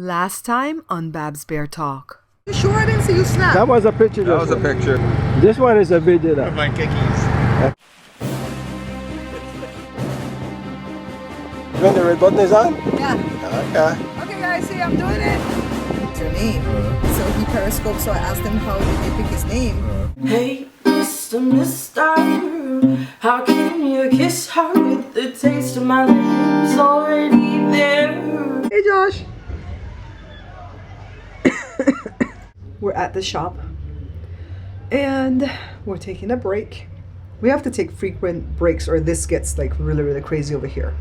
Last time on Babs Bear Talk. You sure I didn't see you snap? That was a picture. That was a picture. This one is a video. Of my kickies. When the red button is on? Yeah. Okay. Okay guys, see I'm doing it. What's your name? So he periscoped, so I asked him how did they pick his name. Hey, Mister, how can you kiss her with the taste of my lips already there? Hey Josh. We're at the shop and we're taking a break. We have to take frequent breaks or this gets like really crazy over here.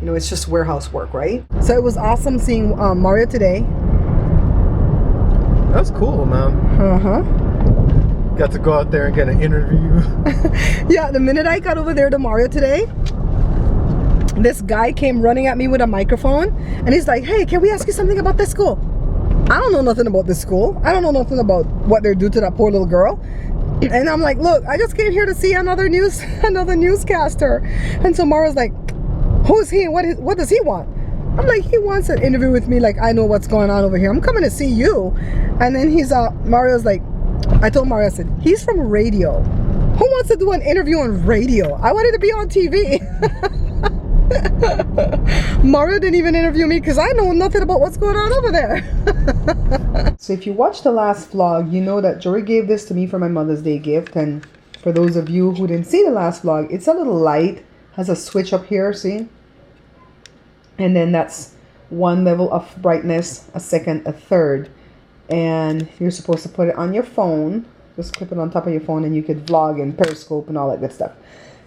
You know, it's just warehouse work, right? So it was awesome seeing Mario today. That's cool, man. Uh-huh. Got to go out there and get an interview. Yeah, the minute I got over there to Mario today, this guy came running at me with a microphone and he's like, hey, can we ask you something about this school? I don't know nothing about this school. I don't know nothing about what they're doing to that poor little girl. And I'm like, look, I just came here to see another newscaster. And so Mario's like, who's he? What does he want? I'm like, he wants an interview with me. Like, I know what's going on over here. I'm coming to see you. And then Mario's like, I told Mario, I said, he's from radio. Who wants to do an interview on radio? I wanted to be on TV. Mario didn't even interview me because I know nothing about what's going on over there. So if you watched the last vlog, you know that Jory gave this to me for my Mother's Day gift. And for those of you who didn't see the last vlog, it's a little light. Has a switch up here, see? And then that's one level of brightness, a second, a third. And you're supposed to put it on your phone. Just clip it on top of your phone and you could vlog and periscope and all that good stuff.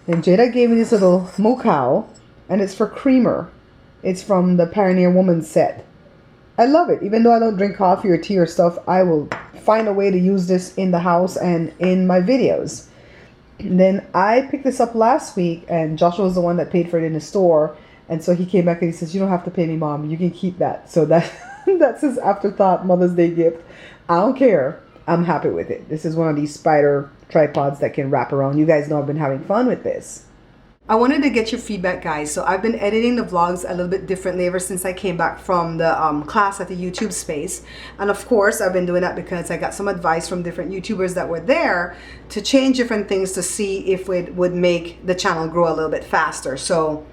And Jada gave me this little mocow. And it's for creamer. It's from the Pioneer Woman set. I love it. Even though I don't drink coffee or tea or stuff, I will find a way to use this in the house and in my videos. And then I picked this up last week and Joshua was the one that paid for it in the store. And so he came back and he says, you don't have to pay me, Mom. You can keep that. So that's his afterthought Mother's Day gift. I don't care. I'm happy with it. This is one of these spider tripods that can wrap around. You guys know I've been having fun with this. I wanted to get your feedback, guys. So I've been editing the vlogs a little bit differently ever since I came back from the class at the YouTube space. And of course, I've been doing that because I got some advice from different YouTubers that were there to change different things to see if it would make the channel grow a little bit faster. So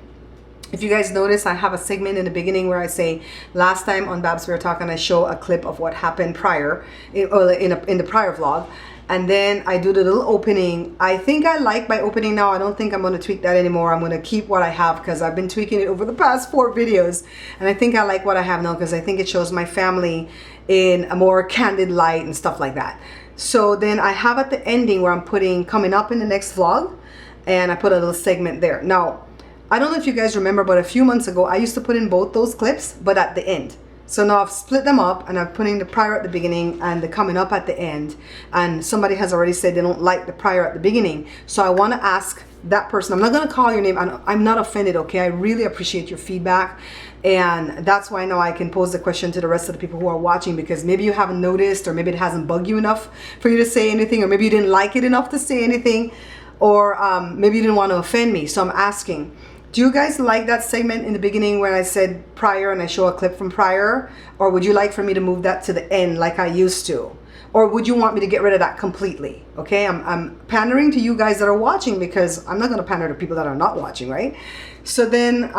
if you guys notice, I have a segment in the beginning where I say, last time on Babs Bear Talk, and I show a clip of what happened prior, in the prior vlog. And then I do the little opening. I think I like my opening now. I don't think I'm going to tweak that anymore. I'm going to keep what I have because I've been tweaking it over the past 4 videos. And I think I like what I have now because I think it shows my family in a more candid light and stuff like that. So then I have at the ending where I'm putting coming up in the next vlog. And I put a little segment there. Now, I don't know if you guys remember, but a few months ago, I used to put in both those clips, but at the end. So now I've split them up and I'm putting the prior at the beginning and the coming up at the end. And somebody has already said they don't like the prior at the beginning. So I want to ask that person, I'm not going to call your name. I'm not offended, okay? I really appreciate your feedback. And that's why now I can pose the question to the rest of the people who are watching, because maybe you haven't noticed, or maybe it hasn't bugged you enough for you to say anything, or maybe you didn't like it enough to say anything, or maybe you didn't want to offend me. So I'm asking, do you guys like that segment in the beginning when I said prior and I show a clip from prior? Or would you like for me to move that to the end like I used to? Or would you want me to get rid of that completely? Okay, I'm pandering to you guys that are watching because I'm not going to pander to people that are not watching, right? So then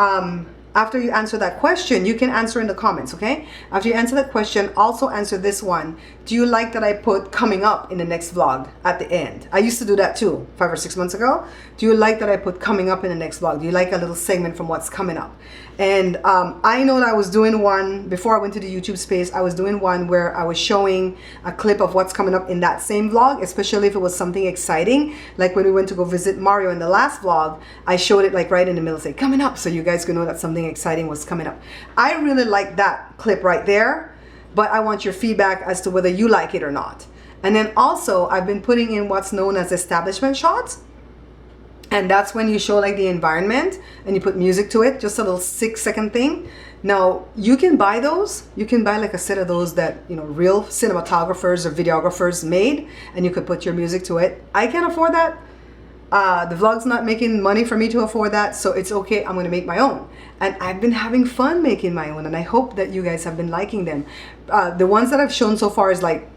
after you answer that question, you can answer in the comments, okay? After you answer that question, also answer this one. Do you like that I put coming up in the next vlog at the end? I used to do that too, 5 or 6 months ago. Do you like that I put coming up in the next vlog? Do you like a little segment from what's coming up? And I know that I was doing one, before I went to the YouTube space, I was doing one where I was showing a clip of what's coming up in that same vlog, especially if it was something exciting. Like when we went to go visit Mario in the last vlog, I showed it like right in the middle, say coming up, so you guys could know that something exciting was coming up. I really like that clip right there, but I want your feedback as to whether you like it or not. And then also, I've been putting in what's known as establishment shots. And that's when you show like the environment and you put music to it, just a little 6-second thing. Now, you can buy those. You can buy like a set of those that, you know, real cinematographers or videographers made, and you could put your music to it. I can't afford that. The vlog's not making money for me to afford that, so it's okay. I'm gonna make my own. And I've been having fun making my own, and I hope that you guys have been liking them. The ones that I've shown so far is like,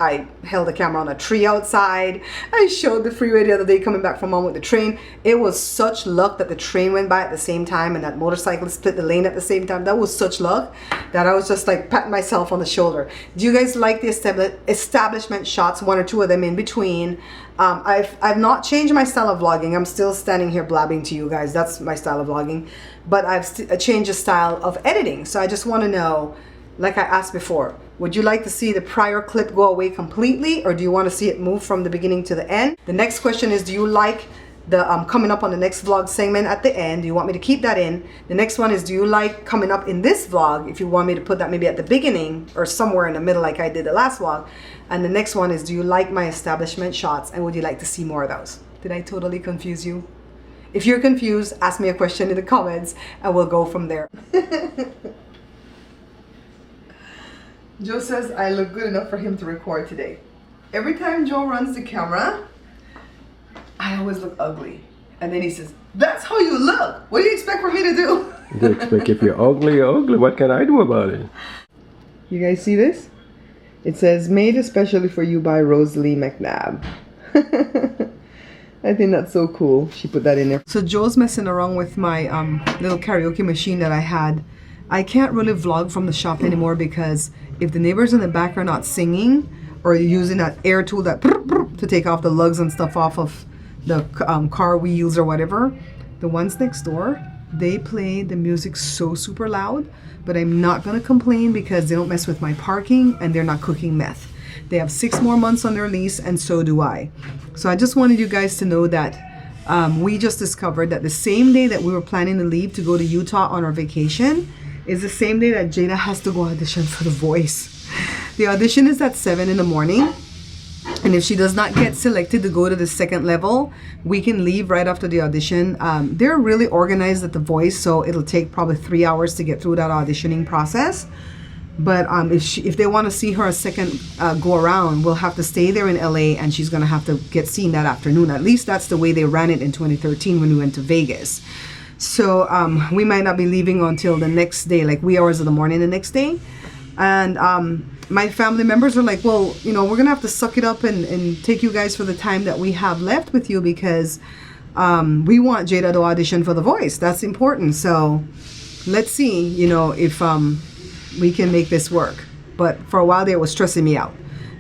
I held the camera on a tree outside. I showed the freeway the other day coming back from home with the train. It was such luck that the train went by at the same time and that motorcycle split the lane at the same time. That was such luck that I was just like patting myself on the shoulder. Do you guys like the establishment shots? One or two of them in between. I've not changed my style of vlogging. I'm still standing here blabbing to you guys. That's my style of vlogging. But I've changed the style of editing. So I just want to know, like I asked before, would you like to see the prior clip go away completely, or do you want to see it move from the beginning to the end? The next question is, do you like the coming up on the next vlog segment at the end? Do you want me to keep that in? The next one is, do you like coming up in this vlog, if you want me to put that maybe at the beginning or somewhere in the middle like I did the last vlog? And the next one is, do you like my establishment shots, and would you like to see more of those? Did I totally confuse you? If you're confused, ask me a question in the comments and we'll go from there. Joe says I look good enough for him to record today. Every time Joe runs the camera, I always look ugly. And then he says, that's how you look. What do you expect for me to do? They expect if you're ugly, you're ugly. What can I do about it? You guys see this? It says, made especially for you by Rosalie McNabb. I think that's so cool. She put that in there. So Joe's messing around with my little karaoke machine that I had. I can't really vlog from the shop anymore because if the neighbors in the back are not singing or using that air tool that to take off the lugs and stuff off of the car wheels or whatever, the ones next door, they play the music so super loud. But I'm not gonna complain because they don't mess with my parking and they're not cooking meth. They have 6 more months on their lease, and so do I. So I just wanted you guys to know that we just discovered that the same day that we were planning to leave to go to Utah on our vacation is the same day that Jada has to go audition for The Voice. The audition is at 7 in the morning. And if she does not get selected to go to the second level, we can leave right after the audition. They're really organized at The Voice, so it'll take probably 3 hours to get through that auditioning process. But if they want to see her a second go around, we'll have to stay there in LA, and she's going to have to get seen that afternoon. At least that's the way they ran it in 2013 when we went to Vegas. So we might not be leaving until the next day, like wee hours of the morning the next day. And my family members are like, well, you know, we're gonna have to suck it up and take you guys for the time that we have left with you, because we want Jada to audition for The Voice. That's important. So let's see, you know, if we can make this work. But for a while there, it was stressing me out.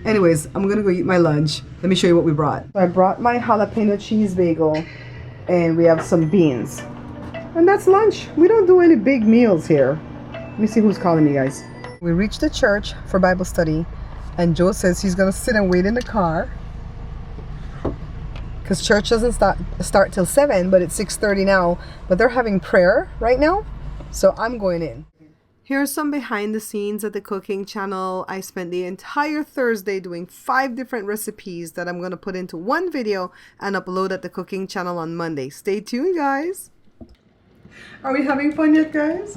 Anyways, I'm gonna go eat my lunch. Let me show you what we brought. I brought my jalapeno cheese bagel, and we have some beans. And that's lunch. We don't do any big meals here. Let me see who's calling me, guys. We reached the church for Bible study, and Joe says he's gonna sit and wait in the car because church doesn't start till 7, but it's 6:30 now. But they're having prayer right now, so I'm going in. Here's some behind the scenes at the cooking channel. I spent the entire Thursday doing 5 different recipes that I'm gonna put into one video and upload at the cooking channel on Monday. Stay tuned, guys. Are we having fun yet, guys?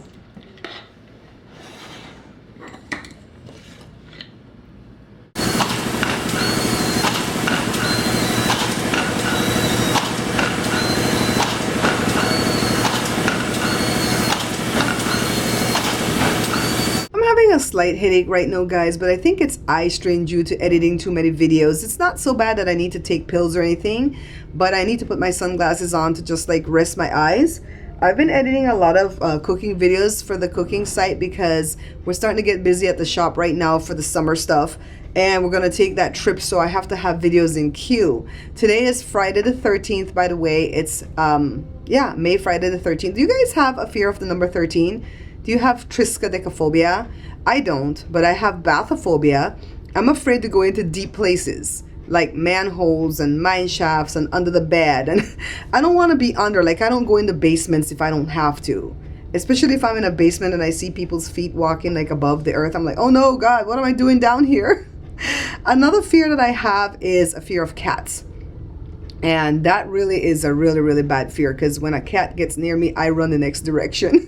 A slight headache right now, guys, but I think it's eye strain due to editing too many videos. It's not so bad that I need to take pills or anything, but I need to put my sunglasses on to just like rest my eyes. I've been editing a lot of cooking videos for the cooking site because we're starting to get busy at the shop right now for the summer stuff, and we're gonna take that trip, so I have to have videos in queue. Today is Friday the 13th, by the way. It's yeah, May Friday the 13th. Do you guys have a fear of the number 13? Do you have triskaidekaphobia? I don't, but I have bathophobia. I'm afraid to go into deep places like manholes and mine shafts and under the bed, and I don't want to be under. Like, I don't go into basements if I don't have to, especially if I'm in a basement and I see people's feet walking like above the earth. I'm like, oh no, God, what am I doing down here? Another fear that I have is a fear of cats, and that really is a really bad fear, because when a cat gets near me, I run the next direction.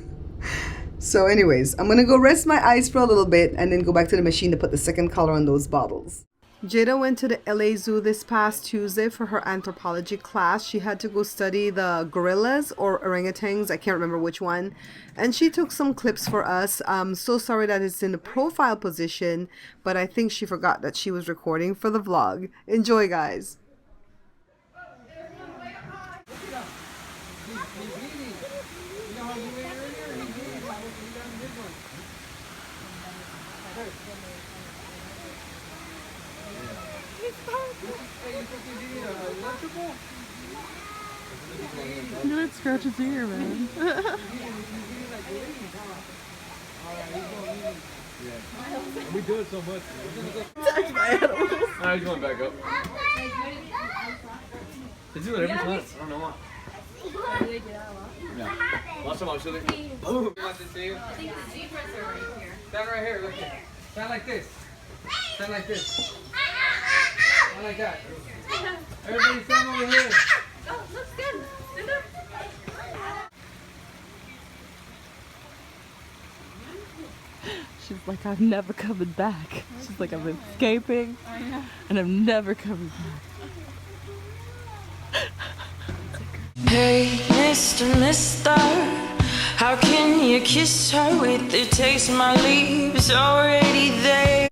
So anyways, I'm gonna go rest my eyes for a little bit and then go back to the machine to put the second color on those bottles. Jada went to the LA Zoo this past Tuesday for her anthropology class. She had to go study the gorillas or orangutans, I can't remember which one. And she took some clips for us. I'm so sorry that it's in the profile position, but I think she forgot that she was recording for the vlog. Enjoy, guys. Look at scratch his ear, man. We do it so much. Touch my animals. Alright, he's going back up. They do it every time. I don't know why. Yeah. Last time I was shooting. Boom! You want to see? I think the zebras are right here. Stand right here, look here. Stand like this. Stand like this. Stand like that. Everybody stand over here. Oh, looks good. Stand up. She's like, I'm never coming back. She's like, I'm escaping, and I'm never coming back. Hey, Mister, how can you kiss her with the taste of my lips already there?